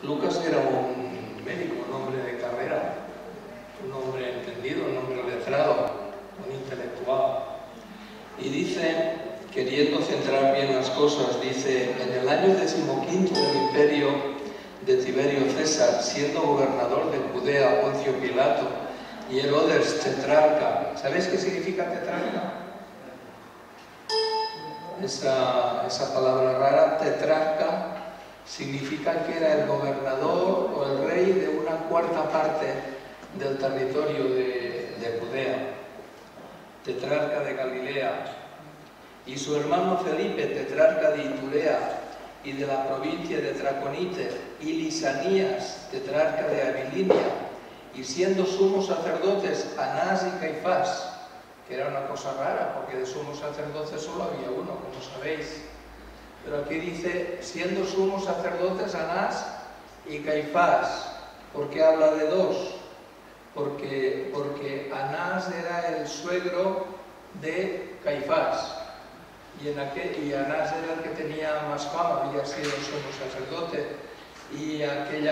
Lucas era un médico, un hombre de carrera, un hombre entendido, un hombre letrado, un intelectual. Y dice, queriendo centrar bien las cosas, dice, en el año 15º del imperio de Tiberio César, siendo gobernador de Judea Poncio Pilato y Herodes tetrarca. ¿Sabéis qué significa tetrarca? Esa palabra rara, tetrarca, significa que era el gobernador o el rey de una cuarta parte del territorio de Judea, tetrarca de Galilea, y su hermano Felipe, tetrarca de Iturea y de la provincia de Traconite, y Lisanías, tetrarca de Abilinia, y siendo sumos sacerdotes Anás y Caifás, que era una cosa rara, porque de sumos sacerdotes solo había uno, como sabéis. Pero aquí dice, siendo sumos sacerdotes Anás y Caifás. ¿Por qué habla de dos? Porque Anás era el suegro de Caifás. Y Anás era el que tenía más fama, había sido sumo sacerdote. Y aquel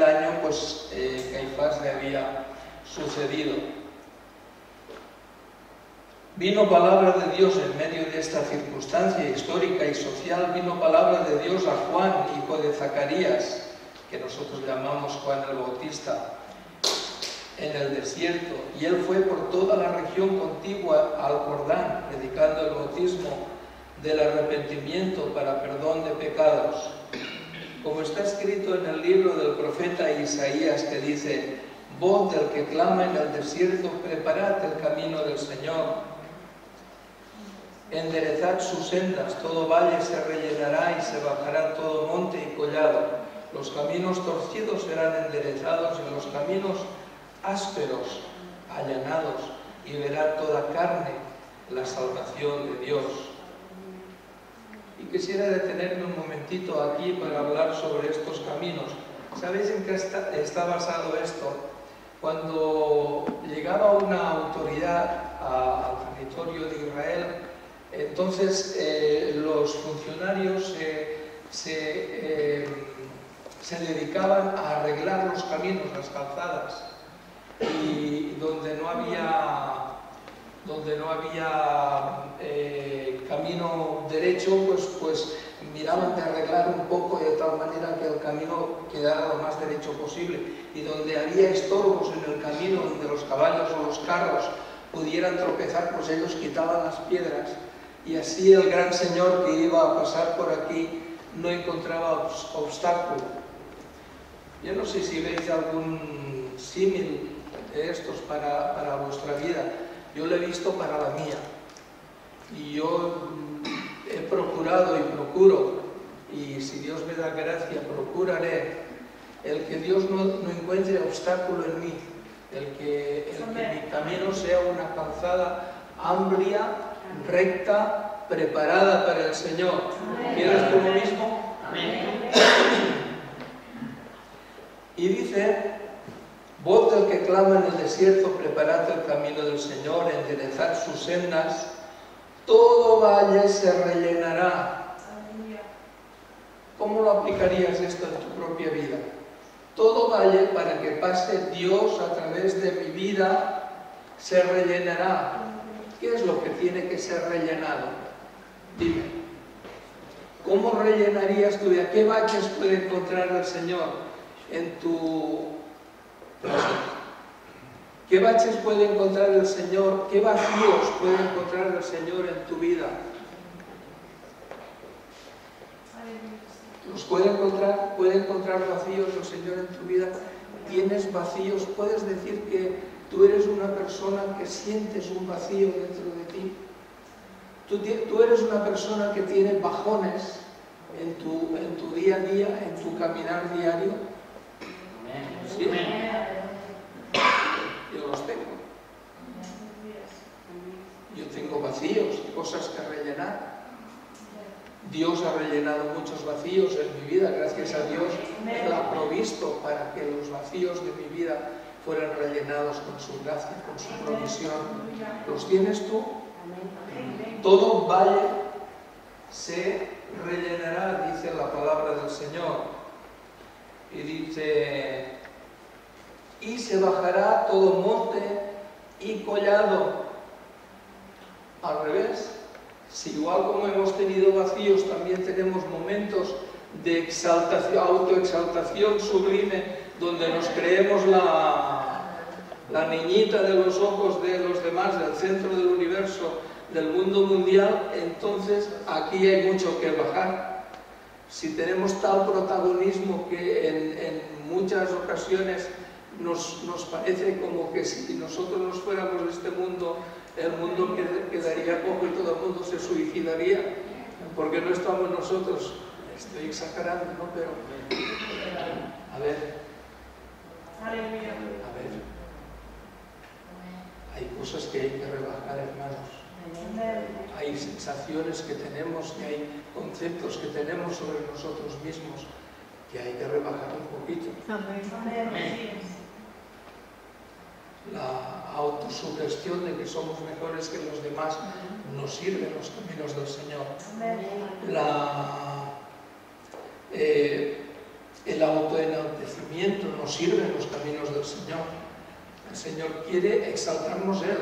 año, pues, Caifás le había sucedido. Vino palabra de Dios en medio de esta circunstancia histórica y social, vino palabra de Dios a Juan, hijo de Zacarías, que nosotros llamamos Juan el Bautista, en el desierto, y él fue por toda la región contigua al Jordán, predicando el bautismo del arrepentimiento para perdón de pecados. Como está escrito en el libro del profeta Isaías, que dice, voz del que clama en el desierto, preparad el camino del Señor. Enderezad sus sendas, todo valle se rellenará y se bajará todo monte y collado. Los caminos torcidos serán enderezados y los caminos ásperos allanados, y verá toda carne la salvación de Dios. Y quisiera detenerme un momentito aquí para hablar sobre estos caminos. ¿Sabéis en qué está basado esto? Cuando llegaba una autoridad al territorio de Israel, entonces los funcionarios se dedicaban a arreglar los caminos, las calzadas, y donde no había camino derecho, pues miraban de arreglar un poco de tal manera que el camino quedara lo más derecho posible, y donde había estorbos en el camino, donde los caballos o los carros pudieran tropezar, pues ellos quitaban las piedras. Y así el gran Señor que iba a pasar por aquí no encontraba obstáculo. Yo no sé si veis algún símil de estos para vuestra vida. Yo lo he visto para la mía. Y yo he procurado y procuro, y si Dios me da gracia, procuraré el que Dios no encuentre obstáculo en mí, el que mi camino sea una calzada amplia, recta, preparada para el Señor. ¿Quieres tú lo mismo? Amén. Y dice, voz del que clama en el desierto, preparad el camino del Señor, enderezad sus sendas, todo valle se rellenará. ¿Cómo lo aplicarías esto en tu propia vida? Todo valle, para que pase Dios a través de mi vida, se rellenará. ¿Qué es lo que tiene que ser rellenado? Dime, ¿cómo rellenarías tu vida? ¿Qué baches puede encontrar el Señor en tu... ¿Qué baches puede encontrar el Señor? ¿Qué vacíos puede encontrar el Señor en tu vida? ¿Los puede encontrar vacíos el Señor en tu vida? ¿Tienes vacíos? ¿Puedes decir que tú eres una persona que sientes un vacío dentro de ti? Tú eres una persona que tiene bajones en tu día a día, en tu caminar diario. ¿Sí? Yo los tengo. Yo tengo vacíos, cosas que rellenar. Dios ha rellenado muchos vacíos en mi vida, gracias a Dios Él ha provisto para que los vacíos de mi vida fueran rellenados con su gracia, con su provisión. ¿Los tienes tú? Todo valle se rellenará, dice la palabra del Señor. Dice, y se bajará todo monte y collado. Al revés, si igual como hemos tenido vacíos, también tenemos momentos de exaltación, autoexaltación sublime, donde nos creemos la niñita de los ojos de los demás, del centro del universo, del mundo mundial, entonces aquí hay mucho que bajar. Si tenemos tal protagonismo que en muchas ocasiones nos parece como que si nosotros nos fuéramos de este mundo, el mundo quedaría poco y todo el mundo se suicidaría, porque no estamos nosotros. Estoy exagerando, ¿no? Pero a ver, hay cosas que hay que rebajar, hermanos. Hay sensaciones que tenemos, que hay conceptos que tenemos sobre nosotros mismos que hay que rebajar un poquito. La autosugestión de que somos mejores que los demás nos sirve en los caminos del Señor. El autoenaltecimiento nos sirve en los caminos del Señor. El Señor quiere exaltarnos Él,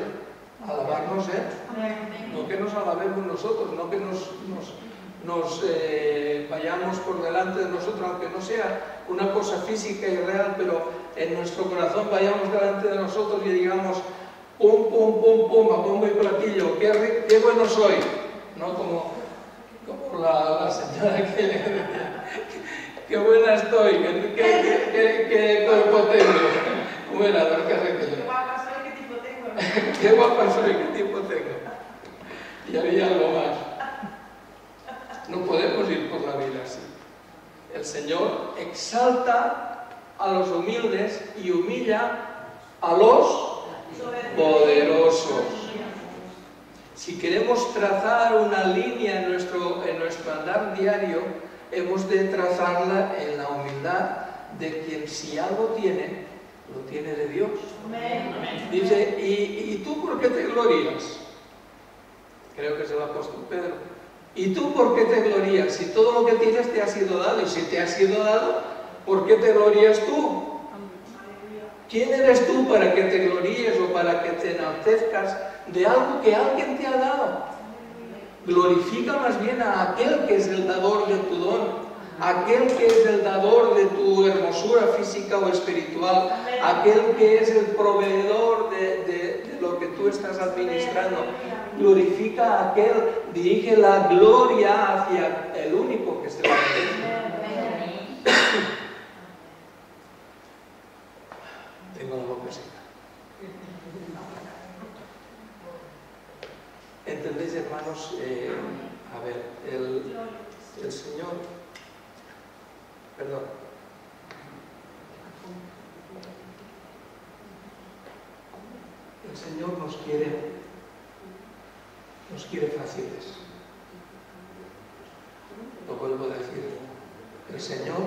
alabarnos Él. No que nos alabemos nosotros, no que nos vayamos por delante de nosotros, aunque no sea una cosa física y real, pero en nuestro corazón vayamos delante de nosotros y digamos, pum, pum, pum, pum, a bombo y platillo, qué bueno soy, ¿no? Como la señora que le decía, qué buena estoy, qué cuerpo tengo. ¿Cómo era? Qué guapa soy, qué tipo tengo. Qué guapa soy, qué tipo tengo. Y había algo más. No podemos ir por la vida así. El Señor exalta a los humildes y humilla a los poderosos. Si queremos trazar una línea en nuestro andar diario, hemos de trazarla en la humildad de quien si algo tiene, lo tiene de Dios. Dice, ¿y tú por qué te glorías? Creo que es el apóstol Pedro. ¿Y tú por qué te glorías? Si todo lo que tienes te ha sido dado, y si te ha sido dado, ¿por qué te glorías tú? ¿Quién eres tú para que te gloríes o para que te enaltezcas de algo que alguien te ha dado? Glorifica más bien a aquel que es el dador de tu don, aquel que es el dador de tu hermosura física o espiritual, aquel que es el proveedor de lo que tú estás administrando. Glorifica a aquel, dirige la gloria hacia el único que se la merece. Tengo la boca seca. ¿Entendéis, hermanos? A ver, el Señor, perdón, el Señor nos quiere fáciles. Lo vuelvo a decir, el Señor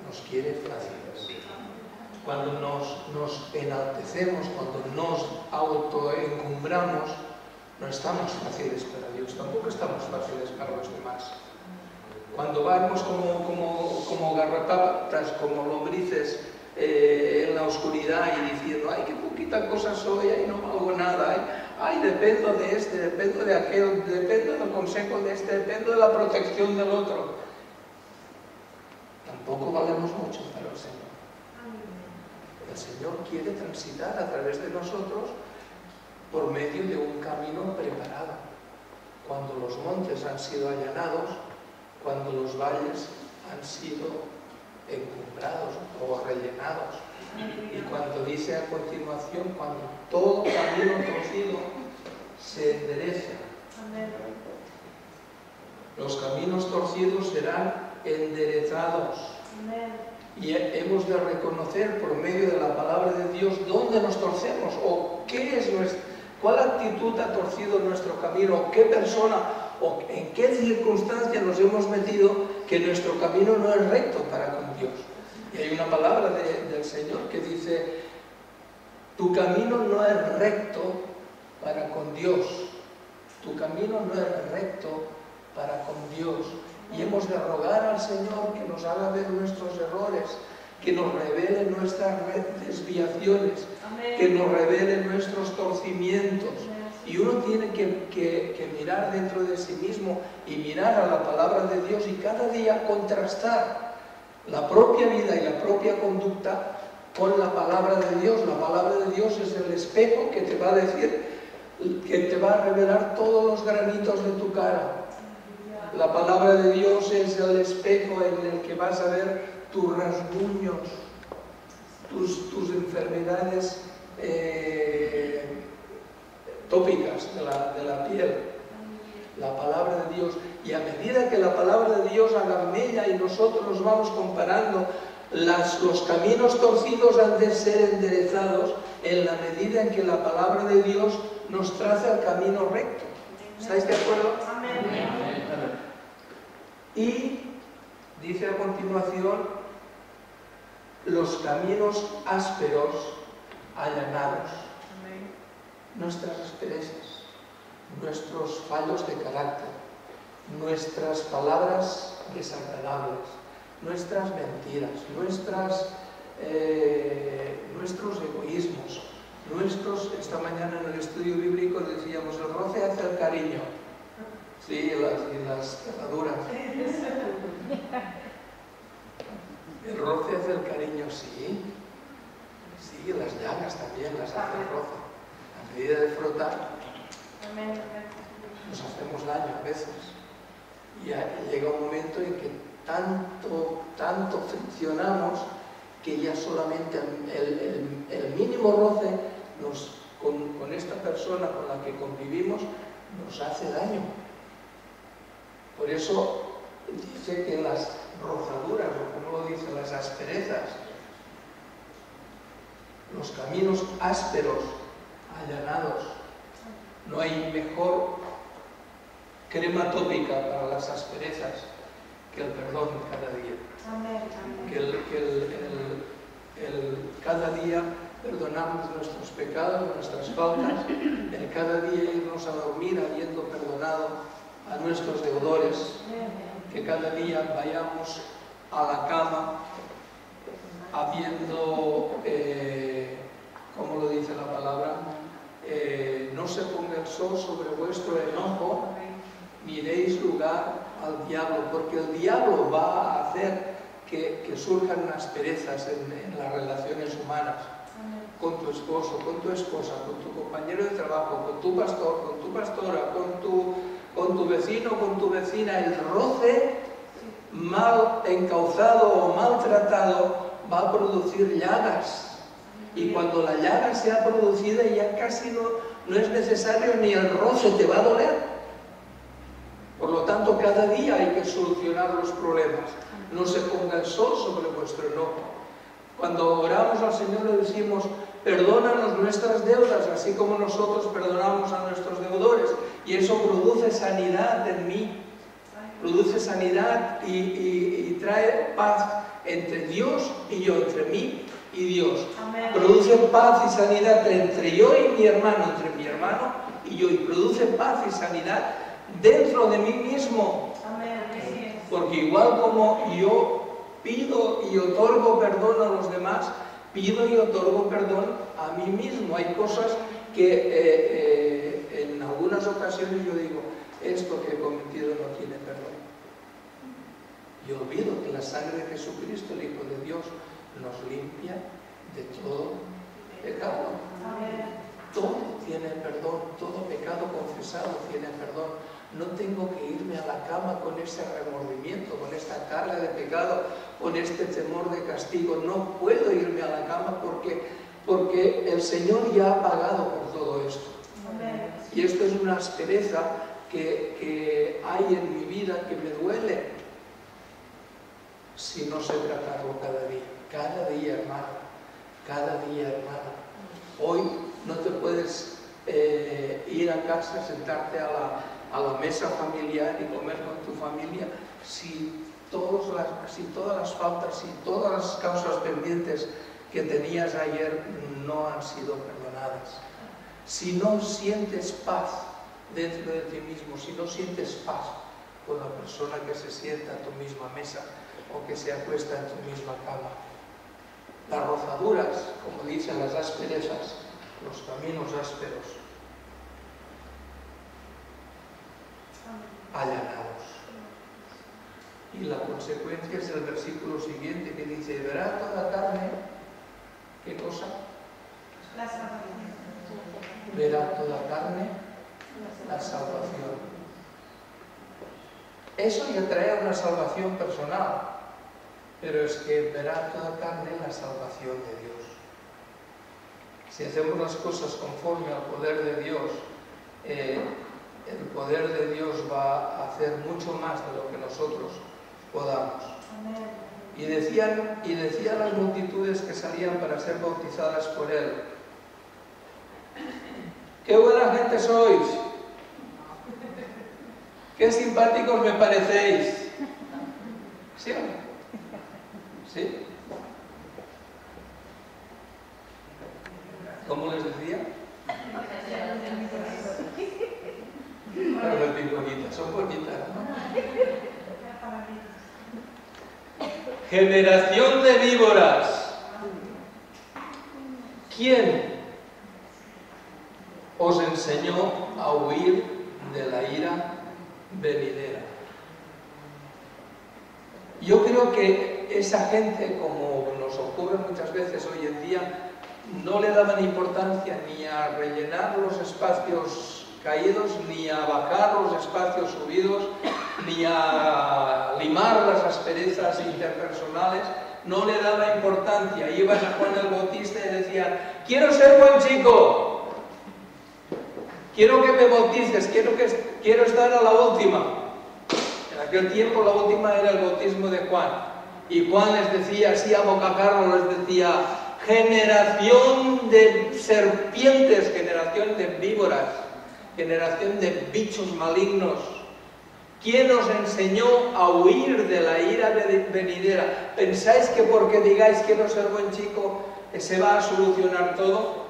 nos quiere fáciles. Cuando nos enaltecemos, cuando nos autoencumbramos, no estamos fáciles para Dios, tampoco estamos fáciles para los demás. Cuando vamos como garrapatas, como lombrices en la oscuridad y diciendo, ay, qué poquita cosa soy, ay, no hago nada, ay, dependo de este, dependo de aquel, dependo del consejo de este, dependo de la protección del otro. Tampoco valemos mucho para el Señor. El Señor quiere transitar a través de nosotros por medio de un camino preparado. Cuando los montes han sido allanados, cuando los valles han sido encumbrados o rellenados. Y cuando dice a continuación, cuando todo camino torcido se endereza. Los caminos torcidos serán enderezados. Y hemos de reconocer por medio de la palabra de Dios dónde nos torcemos o cuál actitud ha torcido nuestro camino, o qué persona o en qué circunstancia nos hemos metido que nuestro camino no es recto para con Dios. Y hay una palabra del Señor que dice, tu camino no es recto para con Dios, tu camino no es recto para con Dios. Y hemos de rogar al Señor que nos haga ver nuestros errores, que nos revele nuestras desviaciones, que nos revele nuestros torcimientos. Y uno tiene que mirar dentro de sí mismo y mirar a la palabra de Dios y cada día contrastar la propia vida y la propia conducta con la palabra de Dios. La palabra de Dios es el espejo que te va a decir, que te va a revelar todos los granitos de tu cara. La palabra de Dios es el espejo en el que vas a ver tus rasguños, tus enfermedades tópicas de la piel. La palabra de Dios. Y a medida que la palabra de Dios haga mella y nosotros nos vamos comparando, los caminos torcidos han de ser enderezados en la medida en que la palabra de Dios nos traza el camino recto. ¿Estáis de acuerdo? Amén. Y dice a continuación, los caminos ásperos allanados. Nuestras asperezas, nuestros fallos de carácter, nuestras palabras desagradables, nuestras mentiras, nuestros egoísmos, esta mañana en el estudio bíblico decíamos, el roce hace el cariño. Sí, las cerraduras. El roce hace el cariño, sí. Sí, las llagas también las hace el roce. A medida de frotar, nos hacemos daño a veces. Y llega un momento en que tanto friccionamos que ya solamente el mínimo roce con esta persona con la que convivimos nos hace daño. Por eso dice que las rozaduras, o como lo dice, las asperezas, los caminos ásperos, allanados. No hay mejor crema tópica para las asperezas que el perdón cada día. Cada día perdonamos nuestros pecados, nuestras faltas, el cada día irnos a dormir habiendo perdonado a nuestros deudores, que cada día vayamos a la cama habiendo, como lo dice la palabra, no se ponga el sol sobre vuestro enojo, ni deis lugar al diablo, porque el diablo va a hacer que surjan asperezas en las relaciones humanas, con tu esposo, con tu esposa, con tu compañero de trabajo, con tu pastor, con tu pastora, con tu vecino, con tu vecina. El roce mal encauzado o maltratado va a producir llagas. Y cuando la llaga se ha producido ya casi no es necesario ni el roce, te va a doler. Por lo tanto, cada día hay que solucionar los problemas. No se ponga el sol sobre vuestro enojo. Cuando oramos al Señor le decimos, perdónanos nuestras deudas, así como nosotros perdonamos a nuestros deudores. Y eso produce sanidad en mí. Produce sanidad y trae paz entre Dios y yo, entre mí y Dios. Amén. Produce paz y sanidad entre yo y mi hermano, entre mi hermano y yo. Y produce paz y sanidad dentro de mí mismo. Amén. Porque igual como yo pido y otorgo perdón a los demás, pido y otorgo perdón a mí mismo. Hay cosas que en algunas ocasiones yo digo, esto que he cometido no tiene perdón. Y olvido que la sangre de Jesucristo, el Hijo de Dios, nos limpia de todo pecado. Todo tiene perdón, todo pecado confesado tiene perdón. No tengo que irme a la cama con ese remordimiento, con esta carga de pecado, con este temor de castigo. No puedo irme a la cama porque el Señor ya ha pagado por todo esto. Amén. Y esto es una aspereza que hay en mi vida que me duele si no sé tratarlo cada día. Cada día, hermano. Cada día, hermana. Hoy no te puedes ir a casa, sentarte a la mesa familiar y comer con tu familia si todas las faltas y todas las causas pendientes que tenías ayer no han sido perdonadas. Si no sientes paz dentro de ti mismo, si no sientes paz con la persona que se sienta a tu misma mesa o que se acuesta en tu misma cama, las rozaduras, como dicen las asperezas, los caminos ásperos, allanados. Y la consecuencia es el versículo siguiente que dice, verá toda carne, ¿qué cosa? La salvación. Verá toda carne la salvación. Eso ya trae una salvación personal, pero es que verá toda carne la salvación de Dios. Si hacemos las cosas conforme al poder de Dios, el poder de Dios va a hacer mucho más de lo que nosotros podamos. Y decían las multitudes que salían para ser bautizadas por Él, ¡qué buena gente sois! ¡Qué simpáticos me parecéis! ¿Sí o no? ¿Sí? ¿Cómo les decía? Las bonitas, son bonitas, ¿no? Generación de víboras. ¿Quién os enseñó a huir de la ira venidera? Yo creo que esa gente, como nos ocurre muchas veces hoy en día, no le daban importancia ni a rellenar los espacios caídos, ni a bajar los espacios subidos, ni a limar las asperezas interpersonales. No le daba importancia. Iban a Juan el Bautista y decían, quiero ser buen chico, quiero que me bautices, quiero estar a la última. En aquel tiempo la última era el bautismo de Juan. Y Juan les decía, así a bocajarro les decía, generación de serpientes, generación de víboras, generación de bichos malignos. ¿Quién os enseñó a huir de la ira venidera? ¿Pensáis que porque digáis quiero ser buen chico se va a solucionar todo?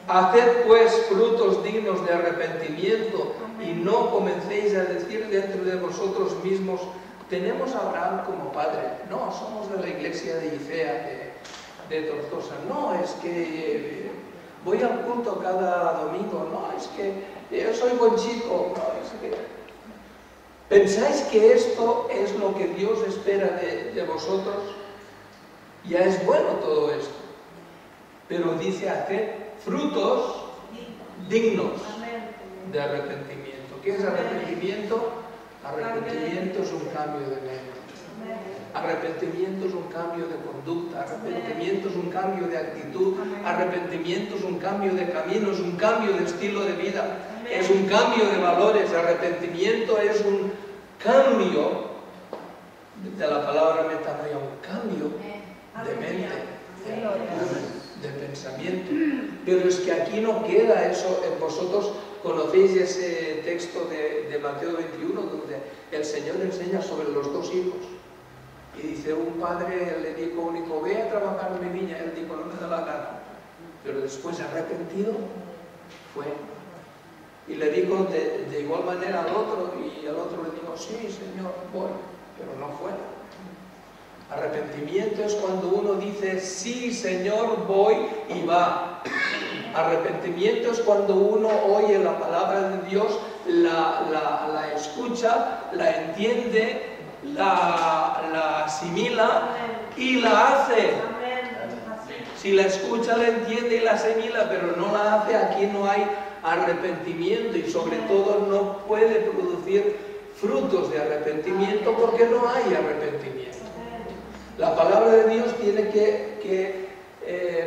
Haced pues frutos dignos de arrepentimiento y no comencéis a decir dentro de vosotros mismos, tenemos a Abraham como padre. No, somos de la iglesia de Ifea, de Tortosa. No, es que voy al culto cada domingo. No, es que yo soy buen chico. No, es que... ¿Pensáis que esto es lo que Dios espera de vosotros? Ya es bueno todo esto. Pero dice, haced frutos dignos de arrepentimiento. ¿Qué es arrepentimiento? Arrepentimiento es un cambio de mente. Arrepentimiento es un cambio de conducta. Arrepentimiento es un cambio de actitud. Arrepentimiento es un cambio de camino, es un cambio de estilo de vida. Es un cambio de valores. Arrepentimiento es un cambio de la palabra metanoia, un cambio de mente, de pensamiento. Pero es que aquí no queda eso. Vosotros conocéis ese texto de Mateo 21 donde el Señor enseña sobre los dos hijos y dice, un padre le dijo a un hijo, ve a trabajar en mi viña. Él dijo, no me da la gana. Pero después, arrepentido, fue. Y le dijo de igual manera al otro, y al otro le dijo, sí Señor, voy, pero no fue. Arrepentimiento es cuando uno dice, sí Señor, voy, y va. Arrepentimiento es cuando uno oye la palabra de Dios, la escucha, la entiende, la asimila y la hace. Si la escucha, la entiende y la asimila, pero no la hace, aquí no hay arrepentimiento y sobre todo no puede producir frutos de arrepentimiento porque no hay arrepentimiento. La palabra de Dios tiene que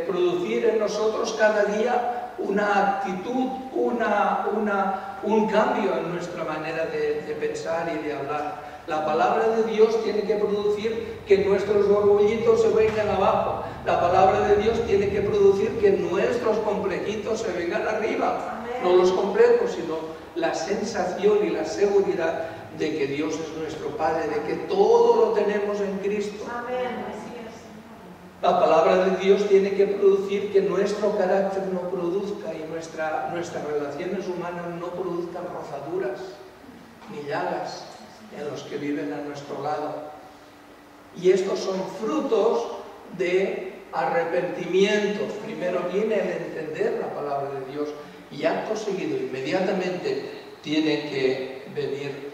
producir en nosotros cada día una actitud, un cambio en nuestra manera de pensar y de hablar. La palabra de Dios tiene que producir que nuestros orgullitos se vengan abajo. La palabra de Dios tiene que producir que nuestros complejitos se vengan arriba. No los complejos, sino la sensación y la seguridad de que Dios es nuestro Padre, de que todo lo tenemos en Cristo. La palabra de Dios tiene que producir que nuestro carácter no produzca y nuestras relaciones humanas no produzcan rozaduras ni llagas en los que viven a nuestro lado. Y estos son frutos de arrepentimiento. Primero viene el entender la palabra de Dios y acto seguido, inmediatamente, tiene que venir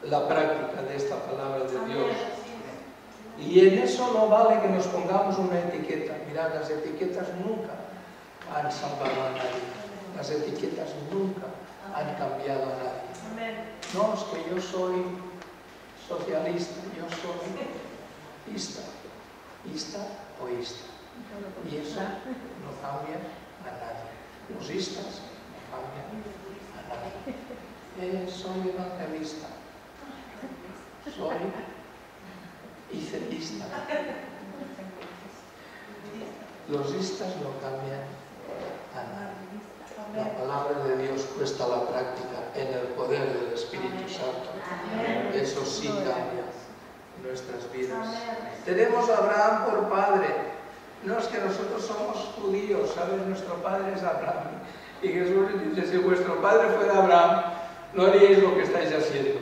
la práctica de esta palabra de Dios. Y en eso no vale que nos pongamos una etiqueta. Mirad, las etiquetas nunca han salvado a nadie. Las etiquetas nunca han cambiado a nadie. No, es que yo soy socialista, yo soy ista o ista. Y eso no cambia a nadie. Los istas no cambian a nadie. Soy evangelista, soy icelista. Los istas no cambian a nadie. La palabra de Dios cuesta la práctica en el poder del Espíritu Santo. Eso sí cambia nuestras vidas. Tenemos a Abraham por padre. No es que nosotros somos judíos, ¿sabes? Nuestro padre es Abraham. Y Jesús dice, si vuestro padre fuera Abraham, no haríais lo que estáis haciendo.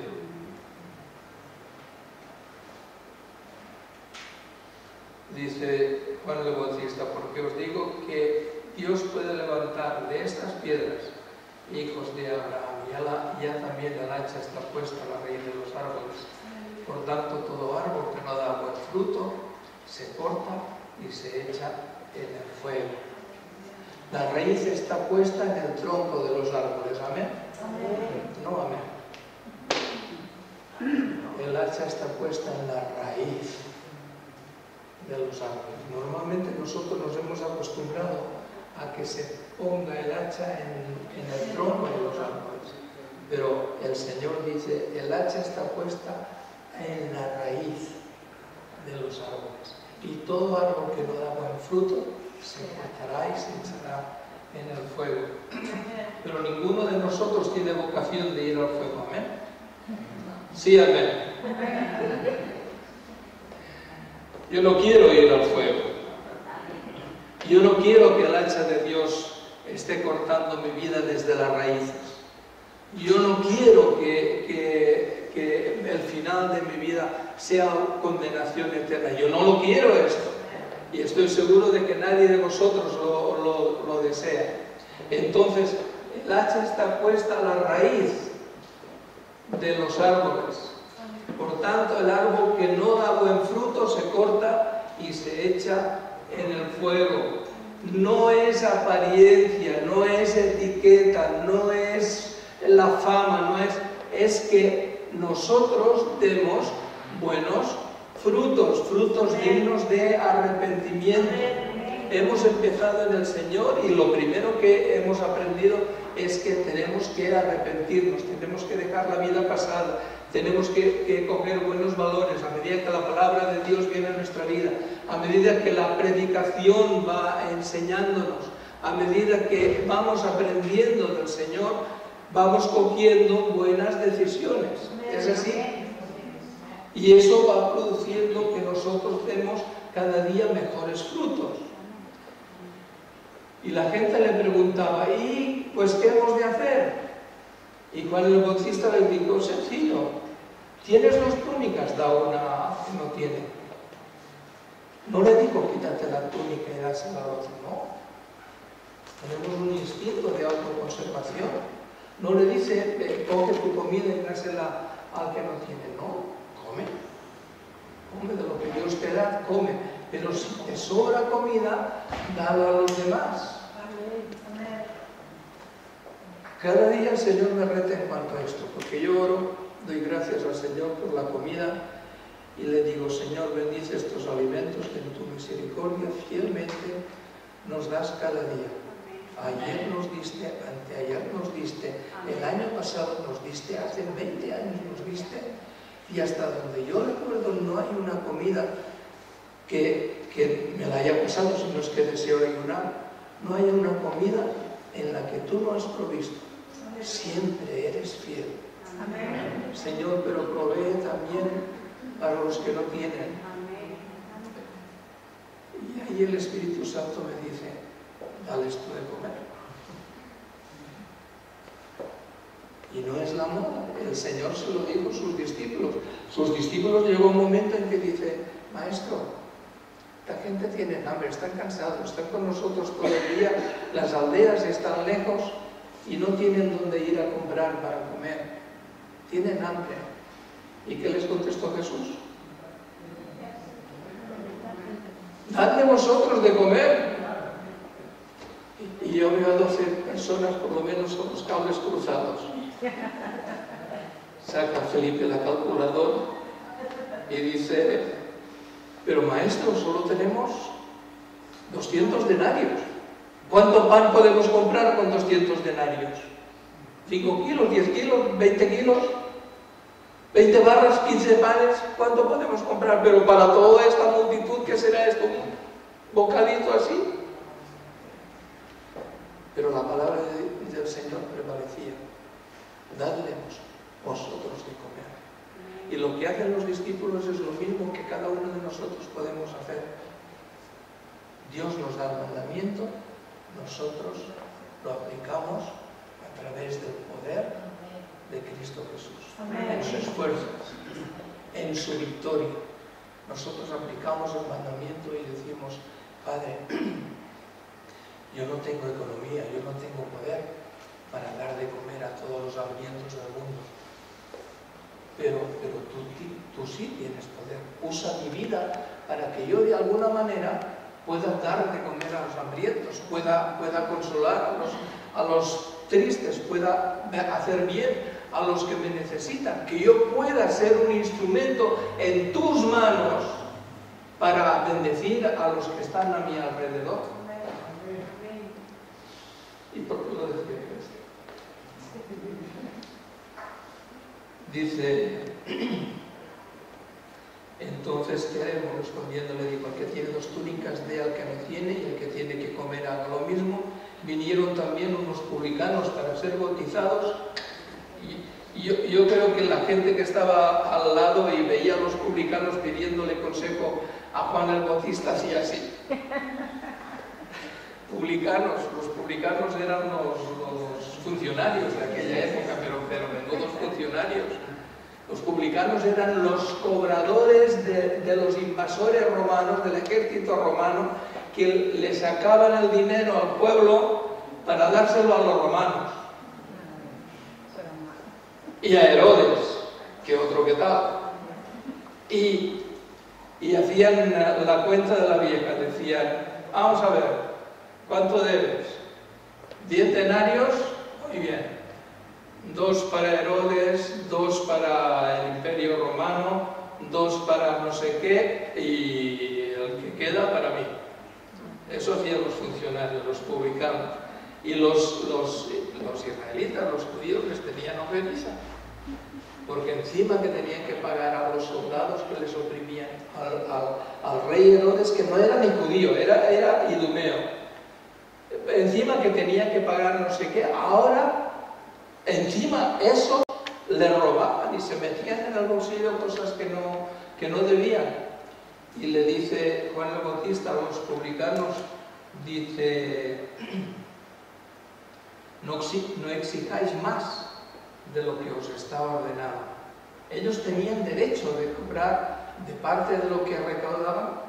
Dice Juan el Bautista, porque os digo que Dios puede levantar de estas piedras hijos de Abraham. Ya también el hacha está puesta a la raíz de los árboles. Por tanto, todo árbol que no da buen fruto se corta y se echa en el fuego. La raíz está puesta en el tronco de los árboles. ¿Amén? No, amén. El hacha está puesta en la raíz de los árboles. Normalmente nosotros nos hemos acostumbrado a que se ponga el hacha en el tronco de los árboles. Pero el Señor dice, el hacha está puesta en la raíz de los árboles. Y todo árbol que no da buen fruto se cortará y se echará en el fuego. Pero ninguno de nosotros tiene vocación de ir al fuego. ¿Amén? Sí, amén. Yo no quiero ir al fuego. Yo no quiero que el hacha de Dios esté cortando mi vida desde las raíces. Yo no quiero que el final de mi vida sea condenación eterna. Yo no lo quiero esto. Y estoy seguro de que nadie de vosotros lo desea. Entonces, el hacha está puesta a la raíz de los árboles. Por tanto, el árbol que no da buen fruto se corta y se echa en el fuego. No es apariencia, no es etiqueta, no es la fama, es que nosotros demos buenos frutos, frutos dignos de arrepentimiento. Hemos empezado en el Señor y lo primero que hemos aprendido es que tenemos que arrepentirnos, tenemos que dejar la vida pasada, tenemos que coger buenos valores a medida que la palabra de Dios viene a nuestra vida, a medida que la predicación va enseñándonos, a medida que vamos aprendiendo del Señor, vamos cogiendo buenas decisiones. ¿Es así? Y eso va produciendo que nosotros demos cada día mejores frutos. Y la gente le preguntaba, ¿y pues qué hemos de hacer? Y Juan el Bautista le dijo, sencillo, ¿tienes 2 túnicas? Da una que no tiene. No le dijo, quítate la túnica y dásela al otro, no. Tenemos un instinto de autoconservación. No le dice, coge tu comida y dásela al que no tiene, no. Come de lo que Dios te da, come. Pero si te sobra comida, dala a los demás. Cada día el Señor me reta en cuanto a esto, porque yo oro, doy gracias al Señor por la comida y le digo, Señor, bendice estos alimentos que en tu misericordia fielmente nos das cada día. Ayer nos diste, anteayer nos diste, el año pasado nos diste, hace 20 años nos diste, y hasta donde yo recuerdo no hay una comida que me la haya pasado, si no es que deseo ayunar. No hay una comida en la que tú no has provisto. Siempre eres fiel. Amén. Señor, pero provee también para los que no tienen. Y ahí el Espíritu Santo me dice, dales tú de comer. Y no es la moda. El Señor se lo dijo a sus discípulos. Sus discípulos discípulos llegó un momento en que dice: Maestro, esta gente tiene hambre, están cansados, están con nosotros todo el día, las aldeas están lejos y no tienen dónde ir a comprar para comer. Tienen hambre. ¿Y qué les contestó Jesús? Dadle vosotros de comer. Y yo veo a 12 personas por lo menos con los cables cruzados. Saca Felipe la calculadora y dice: pero maestro, solo tenemos 200 denarios. ¿Cuánto pan podemos comprar con 200 denarios? 5 kilos, 10 kilos, 20 kilos, 20 barras, 15 panes. ¿Cuánto podemos comprar? Pero para toda esta multitud, ¿qué será esto? ¿Un bocadito así? Pero la palabra del Señor prevalecía: dadle vosotros de comer. Y lo que hacen los discípulos es lo mismo que cada uno de nosotros podemos hacer. Dios nos da el mandamiento, nosotros lo aplicamos a través del poder de Cristo Jesús. En su esfuerzo, en su victoria. Nosotros aplicamos el mandamiento y decimos: Padre, yo no tengo economía, yo no tengo poder para dar de comer a todos los hambrientos del mundo. Pero tú sí tienes poder. Usa mi vida para que yo de alguna manera pueda dar de comer a los hambrientos, pueda consolar a los tristes, pueda hacer bien a los que me necesitan, que yo pueda ser un instrumento en tus manos para bendecir a los que están a mi alrededor. ¿Y por qué lo decía? Dice: entonces, ¿qué haremos? Respondiendo le dijo: el que tiene 2 túnicas dé al que no tiene, y el que tiene que comer haga lo mismo. Vinieron también unos publicanos para ser bautizados, y yo creo que la gente que estaba al lado y veía a los publicanos pidiéndole consejo a Juan el Bautista hacía así. Los publicanos eran los funcionarios de aquella época, pero menudos funcionarios. Los publicanos eran los cobradores de los invasores romanos, del ejército romano, que le sacaban el dinero al pueblo para dárselo a los romanos. Y a Herodes, que otro que tal. Y hacían la cuenta de la vieja, decían: vamos a ver, ¿cuánto debes? 10 denarios, muy bien. 2 para Herodes, 2 para el Imperio Romano, 2 para no sé qué, y el que queda para mí. Eso hacían los funcionarios, los publicanos. Y los israelitas, los judíos, les tenían ofensa, porque encima que tenían que pagar a los soldados que les oprimían, al rey Herodes, que no era ni judío, era idumeo, encima que tenía que pagar no sé qué, ahora encima eso le robaban y se metían en el bolsillo cosas que no debían. Y le dice Juan el Bautista a los publicanos, dice: no exijáis más de lo que os está ordenado. Ellos tenían derecho de cobrar, de parte de lo que recaudaban,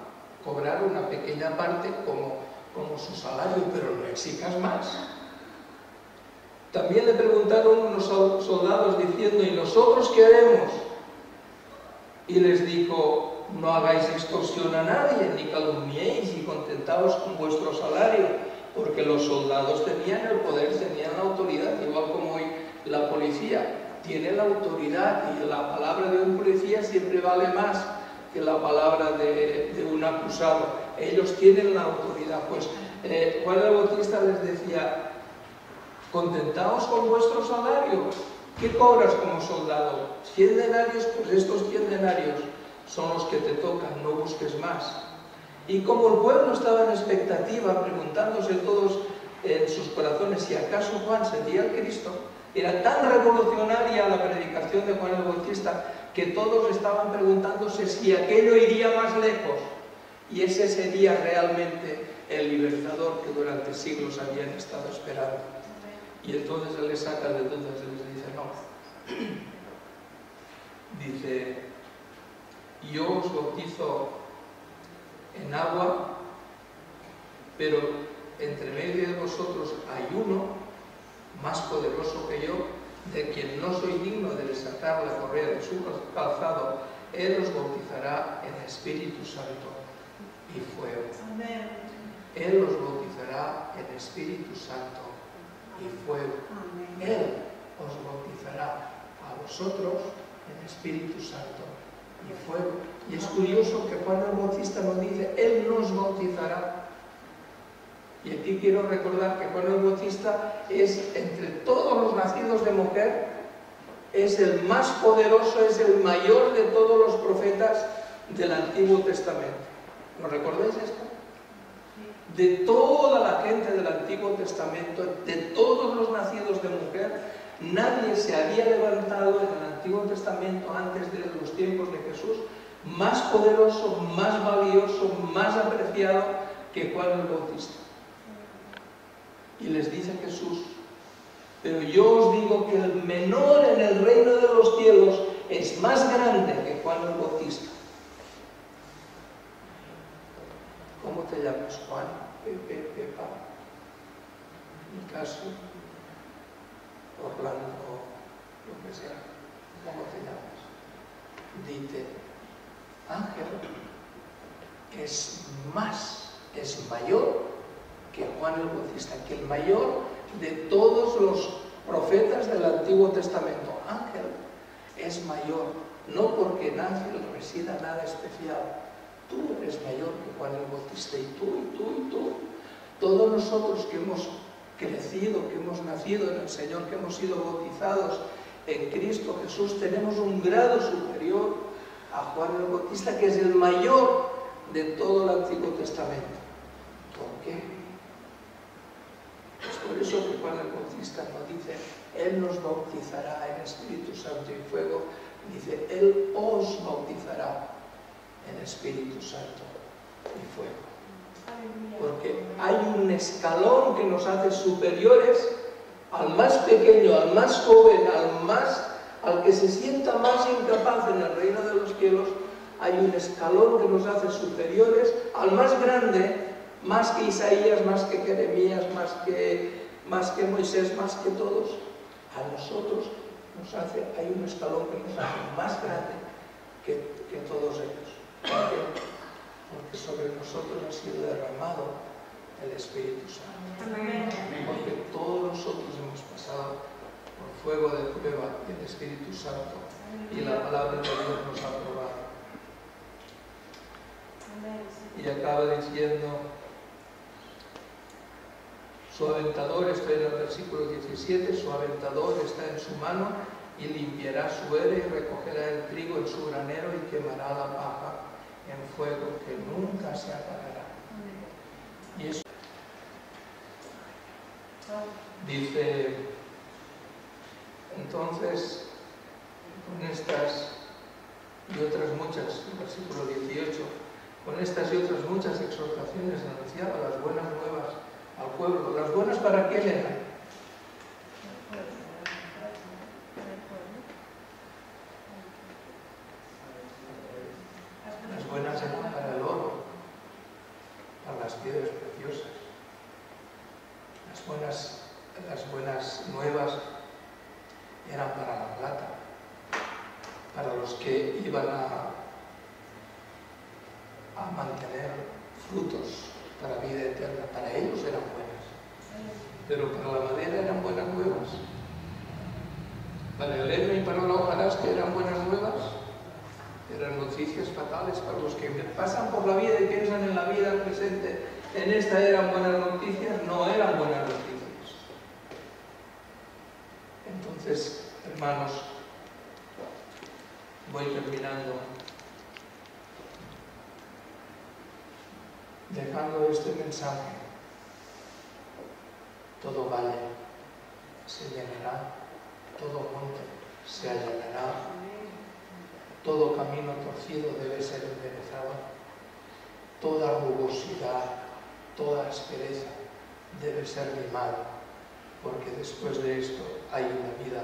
cobrar una pequeña parte como su salario, pero no exijas más. También le preguntaron unos soldados diciendo: ¿y nosotros qué haremos? Y les dijo: no hagáis extorsión a nadie, ni calumniéis, y contentaos con vuestro salario, porque los soldados tenían el poder, tenían la autoridad, igual como hoy la policía tiene la autoridad, y la palabra de un policía siempre vale más que la palabra de un acusado. Ellos tienen la autoridad. Pues Juan el Bautista les decía: contentaos con vuestro salario. ¿Qué cobras como soldado? 100 denarios, pues estos 100 denarios son los que te tocan, no busques más. Y como el pueblo estaba en expectativa, preguntándose todos en sus corazones si acaso Juan sería el Cristo, era tan revolucionaria la predicación de Juan el Bautista que todos estaban preguntándose si aquello iría más lejos, y ese sería realmente el libertador que durante siglos habían estado esperando. Y entonces él les saca de dudas y les dice: no. Dice: yo os bautizo en agua, pero entre medio de vosotros hay uno más poderoso que yo, de quien no soy digno de desatar la correa de su calzado. Él os bautizará en Espíritu Santo y fuego. Amén. Él os bautizará en Espíritu Santo y fuego. Amén. Él os bautizará a vosotros en Espíritu Santo y fuego. Y es curioso que Juan el Bautista nos dice, Él nos bautizará. Y aquí quiero recordar que Juan el Bautista es, entre todos los nacidos de mujer, es el más poderoso, es el mayor de todos los profetas del Antiguo Testamento. ¿Lo recordáis esto? De toda la gente del Antiguo Testamento, de todos los nacidos de mujer, nadie se había levantado en el Antiguo Testamento antes de los tiempos de Jesús más poderoso, más valioso, más apreciado que Juan el Bautista. Y les dice Jesús, pero yo os digo que el menor en el reino de los cielos es más grande que Juan el Bautista. ¿Cómo te llamas, Juan? Pepe, Pepa, Nicaso, Orlando, lo que sea. ¿Cómo te llamas? Dice, Ángel es mayor que Juan el Bautista, que el mayor de todos los profetas del Antiguo Testamento. Ángel es mayor, no porque en Ángel resida nada especial. Tú eres mayor que Juan el Bautista, y tú. Todos nosotros que hemos crecido, que hemos nacido en el Señor, que hemos sido bautizados en Cristo Jesús, tenemos un grado superior a Juan el Bautista, que es el mayor de todo el Antiguo Testamento. ¿Por qué? Es por eso que Juan el Bautista nos dice, Él nos bautizará en Espíritu Santo y fuego. Dice, Él os bautizará en Espíritu Santo y fuego. Porque hay un escalón que nos hace superiores al más pequeño, al más joven, al que se sienta más incapaz en el reino de los cielos. Hay un escalón que nos hace superiores al más grande, más que Isaías, más que Jeremías, más que Moisés, más que todos. A nosotros hay un escalón que nos hace más grande que todos ellos. ¿Por qué? Porque sobre nosotros ha sido derramado el Espíritu Santo. Amén. Porque todos nosotros hemos pasado por fuego de prueba del Espíritu Santo y la palabra de Dios nos ha probado. Y acaba diciendo, su aventador, está en el versículo 17, su aventador está en su mano y limpiará su era y recogerá el trigo en su granero y quemará la paja en fuego que nunca se apagará. Y eso dice, entonces, con estas y otras muchas, versículo 18, con estas y otras muchas exhortaciones anunciaba las buenas nuevas al pueblo. ¿Las buenas para quién eran? Las buenas eran para el oro, para las piedras preciosas. Las buenas nuevas eran para la plata, para los que iban a mantener frutos para vida eterna. Para ellos eran buenas, pero para la madera eran buenas nuevas. Para el heno y para la hojarasca eran buenas nuevas. Eran noticias fatales para los que pasan por la vida y piensan en la vida presente. En esta eran buenas noticias, no eran buenas noticias. Entonces, hermanos, voy terminando dejando este mensaje. Todo valle se llenará, todo monte se allanará, todo camino torcido debe ser enderezado, toda rugosidad, toda aspereza debe ser limada, porque después de esto hay una vida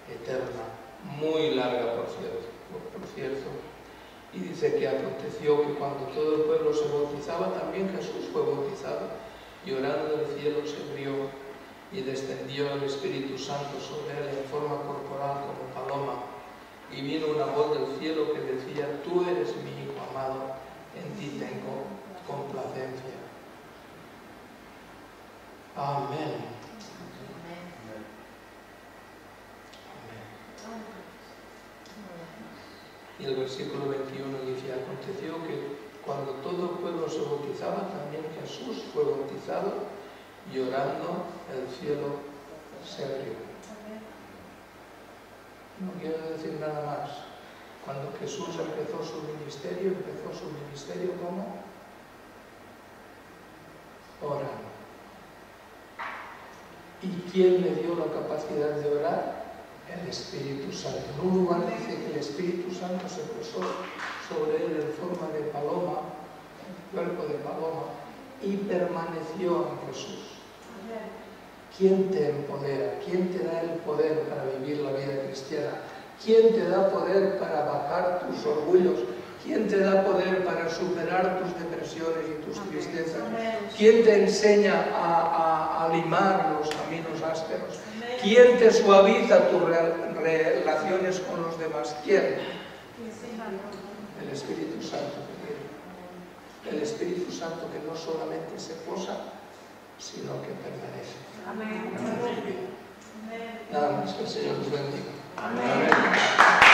eterna, muy larga por cierto, Y dice que aconteció que cuando todo el pueblo se bautizaba, también Jesús fue bautizado. Y orando del cielo se abrió y descendió el Espíritu Santo sobre él en forma corporal como paloma. Y vino una voz del cielo que decía: tú eres mi Hijo amado, en ti tengo complacencia. Amén. Y el versículo 21 dice: aconteció que cuando todo el pueblo se bautizaba, también Jesús fue bautizado, y orando el cielo se abrió. No quiero decir nada más. Cuando Jesús empezó su ministerio ¿cómo? Orando. ¿Y quién le dio la capacidad de orar? El Espíritu Santo. En un lugar dice que el Espíritu Santo se posó sobre él en forma de paloma, en cuerpo de paloma, y permaneció en Jesús. ¿Quién te empodera? ¿Quién te da el poder para vivir la vida cristiana? ¿Quién te da poder para bajar tus orgullos? ¿Quién te da poder para superar tus depresiones y tus tristezas? ¿Quién te enseña a limar los caminos ásperos? ¿Quién te suaviza tus relaciones con los demás? ¿Quién? El Espíritu Santo. El Espíritu Santo que no solamente se posa, sino que permanece. Amén. Nada más, que el Señor nos bendiga. Amén.